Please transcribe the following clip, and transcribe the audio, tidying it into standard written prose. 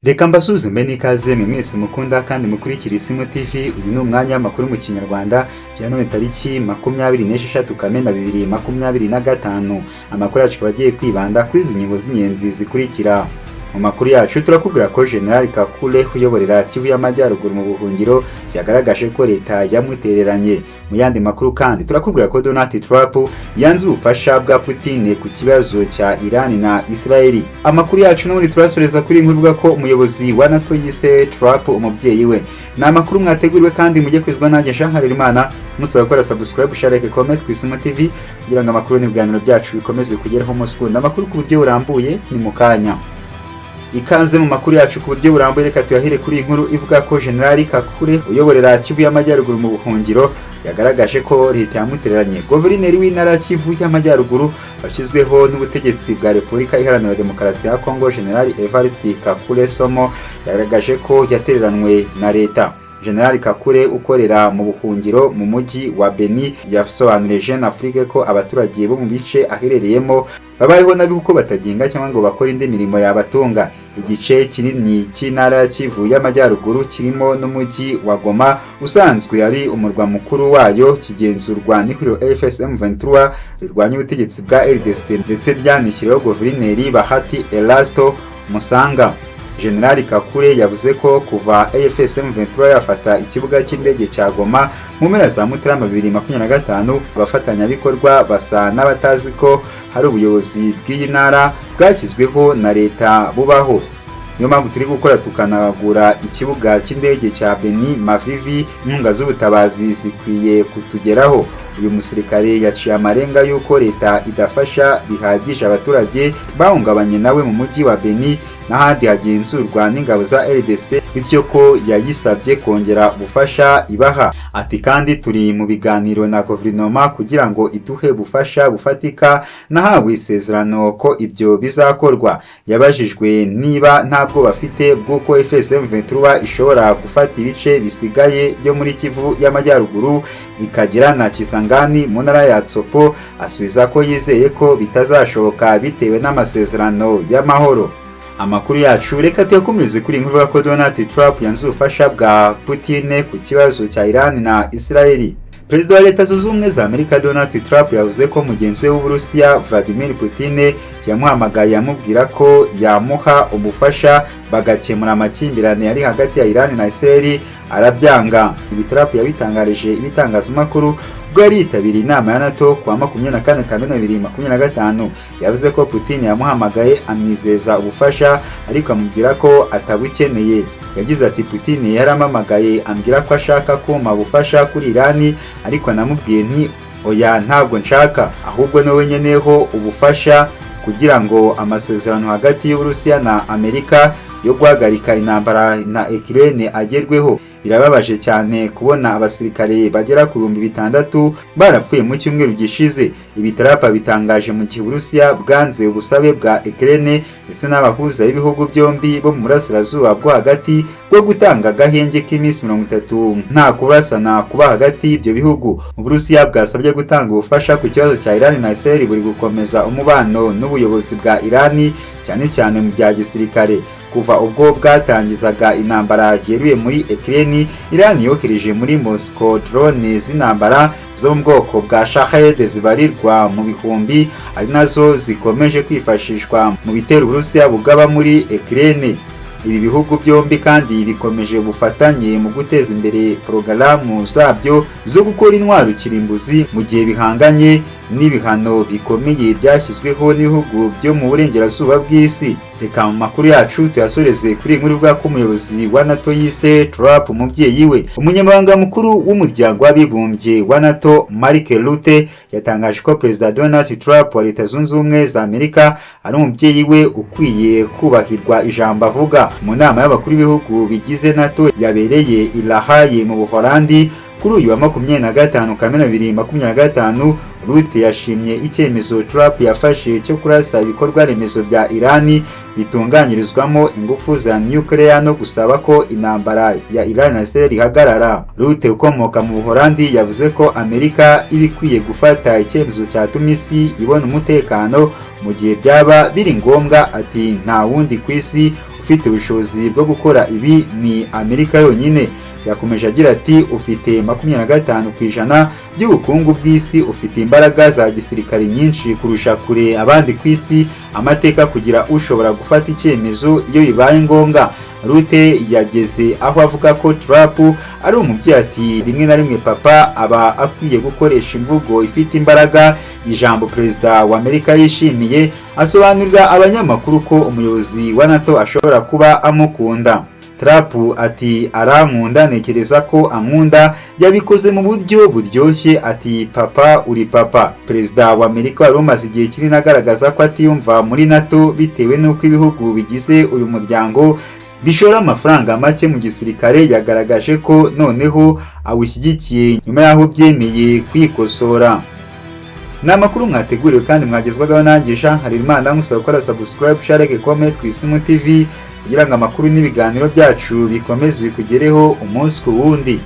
Reka mbasuzume n'ikaze mwese mukunda kandi mukurikira ISIMU TV. Uyu ni umwanya w'amakuru mu Kinyarwanda ya none tariki 26 Kamena 2025. Amakuru yacu bagiye kwibanda kuri izi ngingo z'inyenzi zikurikira. Mu makuru yacu turakubwira ko General Kakule uyoborera Kivu y'Amajyaruguru mu buhungiro yagaragaje ko leta yamwitereranye. Mu yandi makuru kandi turakubwira ko Donald Trump yanze ubufasha bwa Putin ku kibazo cya Iran na Israeli. Amakuru yacu n'ubundi turasoreza kuri inkuru ivuga ko umuyobozi wa NATO yise Trump umubyeyi we. Ni amakuru mwateguriwe kandi mujye kwizwa nanjye Imana musaba gukora subscribe, share, like, comment ku ISIMU TV kugira ngo amakuru n'ibiganiro byacu bikomeze kugeraho umunsi ku wundi. Amakuru ku buryo burambuye ni mu kanya. Ikaze mu makuru yacu ku buryo burambuye, reka tuyahire kuri inkuru ivuga ko General Kakule uyoborera Kivu y'Amajyaruguru mu buhungiro yagaragaje ko leta yamutereranye. Guverineri w'intara Kivu y'Amajyaruguru bashyizweho n'ubutegetsi bwa Repubulika Iharanira Demokarasi ya Kongo, General Evariste Kakule Somo yagaragaje ko yatereranwe na leta. General Kakule ukorera mu buhungiro mu mujyi wa Beni yasobanuriye Jeune Afrique ko abaturage bo mu bice aherereyemo babayeho nabi kuko bataginga cyangwa ngo bakora indi mirimo yabatunga. Igice kinini cy'intara Kivu y'Amajyaruguru kirimo n'umujyi wa Goma usanzwe ari umurwa mukuru wayo kigenzurwa n'ihuriro FSM 23 rirwanya ubutegetsi bwa RDC ndetse ryanishyiriweho Guverineri Bahati Elasto Musanga. General Kakule yavuze ko kuva AFSM 23 yafata ikibuga cy'indege cya Goma mu mpera za Mutarama 2025 abafatanyabikorwa basa n'abatazi ko hari ubuyobozi bw'iyi ntara bwashyizweho na leta bubaho. Niyo mpamvu turi gukora tukanagura ikibuga cy'indege cya Beni Mavivi, inkunga z'ubutabazi zikwiye kutugeraho. Uyu musirikare yaciye amarenga yuko leta idafasha bihagije abaturage bahungabanye nawe mu mujyi wa Beni n'ahandi hagenzurwa n'ingabo za RDC, bityo ko yayisabye kongera ubufasha ibaha. Ati kandi turi mu biganiro na guverinoma kugira ngo iduhe bufasha bufatika, nahawe isezerano ko ibyo bizakorwa. Yabajijwe niba ntabwo bafite bw'uko FSM 23 ishobora gufata ibice bisigaye byo muri Kivu y'Amajyaruguru ikagira na Kisangani mu ntara ya Tsopo, asubiza ko yizeye ko bitazashoboka bitewe n'amasezerano y'amahoro. Amakuru yacu reka tuyakomeze kuri inkuru ko Donald Trump yanze ubufasha bwa Putin ku kibazo cya Iran na Israeli. Perezida wa Leta Zunze Ubumwe za Amerika Donald Trump yavuze ko mugenzi we w'Uburusiya Vladimir Putin yamuhamagaye amubwira ko yamuha ubufasha bagakemura amakimbirane ari hagati ya Iran na Israeli, arabyanga. Ibi Trump yabitangarije ibitangazamakuru ubwo yari yitabiriye inama ya NATO kuwa 24 Kamena 2025. Yavuze ko Putin yamuhamagaye amwizeza ubufasha ariko amubwira ko atabukeneye. Yagize ati Putin yaramamagaye ambwira ko ashaka kumpa ubufasha kuri Iran ariko namubwiye nti oya, ntabwo nshaka, ahubwo no wenyeneho ubufasha kugira ngo amasezerano hagati y'Uburusiya na Amerika yo guhagarika intambara na Ukraine agerweho. Birababaje cyane kubona abasirikare bagera ku 6,000 barapfuye mu cyumweru gishize. Ibi Trump bitangaje mu gihe Uburusiya bwanze ubusabe bwa Ukraine ndetse n'abahuza b'ibihugu byombi bo mu burasirazuba bwo hagati bwo gutanga agahenge k'iminsi 30 nta kurasana kuba hagati y'ibyo bihugu. Uburusiya bwasabye gutanga ubufasha ku kibazo cya Iran na Israel buri gukomeza umubano n'ubuyobozi bwa Iran cyane cyane mu bya gisirikare. Kuva ubwo bwatangizaga intambara yeruye muri Ukraine, Iran yohereje muri Moscow drone z'intambara zo mu bwoko bwa Shahed zibarirwa mu bihumbi, ari nazo zikomeje kwifashishwa mu bitero Uburusiya bugaba muri Ukraine. Ibi bihugu byombi kandi bikomeje bufatanye mu guteza imbere porogaramu zabyo zo gukora intwaro kirimbuzi mu gihe bihanganye n'ibihano bikomeye byashyizweho n'ibihugu byo mu burengerazuba bw'isi. Reka mu makuru yacu tuyasoreze kuri inkuru ivuga ko umuyobozi wa NATO yise Trump umubyeyi we. Umunyamabanga mukuru w'umuryango w'abibumbye wa NATO Mark Rutte yatangaje ko Perezida Donald Trump wa Leta Zunze Ubumwe za Amerika ari umubyeyi we ukwiye kubahirwa ijambo avuga. Mu nama y'abakuru b'ibihugu bigize NATO yabereye i La Haye mu Buholandi kuri uyu wa 25 Kamena 2025, Rutte yashimye icyemezo Trump yafashe cyo kurasa ibikorwa remezo bya Iran bitunganyirizwamo ingufu za nuclear no gusaba ko intambara ya Iran na Israel ihagarara. Rutte ukomoka mu Buholandi yavuze ko Amerika ibikwiye gufata icyemezo cyatuma isi ibona umutekano mu gihe byaba biri ngombwa. Ati nta wundi ku isi ufite ubushobozi bwo gukora ibi ni Amerika yonyine. Yakomeje agira ati ufite 25% by'ubukungu bw'isi, ufite imbaraga za gisirikare nyinshi kurusha kure abandi ku isi, amateka kugira ushobora gufata icyemezo iyo bibaye ngombwa. Rute yageze aho avuga ko Trump ari umubyeyi ati rimwe na rimwe papa aba akwiye gukoresha imvugo ifite imbaraga. Ijambo perezida wa Amerika yishimiye, asobanurira abanyamakuru ko umuyobozi wa NATO ashobora kuba amukunda. Trump ati arankunda, ntekereza ko ankunda, yabikoze mu buryo buryoshye, ati papa uri papa. Perezida wa Amerika wari umaze igihe kinini agaragaza ko atiyumva muri NATO bitewe n'uko ibihugu bigize uyu muryango bishora amafaranga make mu gisirikare. Yagaragaje ko noneho awushyigikiye nyuma y'aho byemeye kwikosora. Ni amakuru mwateguriwe kandi mwagezwagaho nanjye Jean Harerimana, musaba gukora subscribe, share, like, comment ku ISIMU TV kugira ngo amakuru n'ibiganiro byacu bikomeze bikugereho umunsi ku wundi.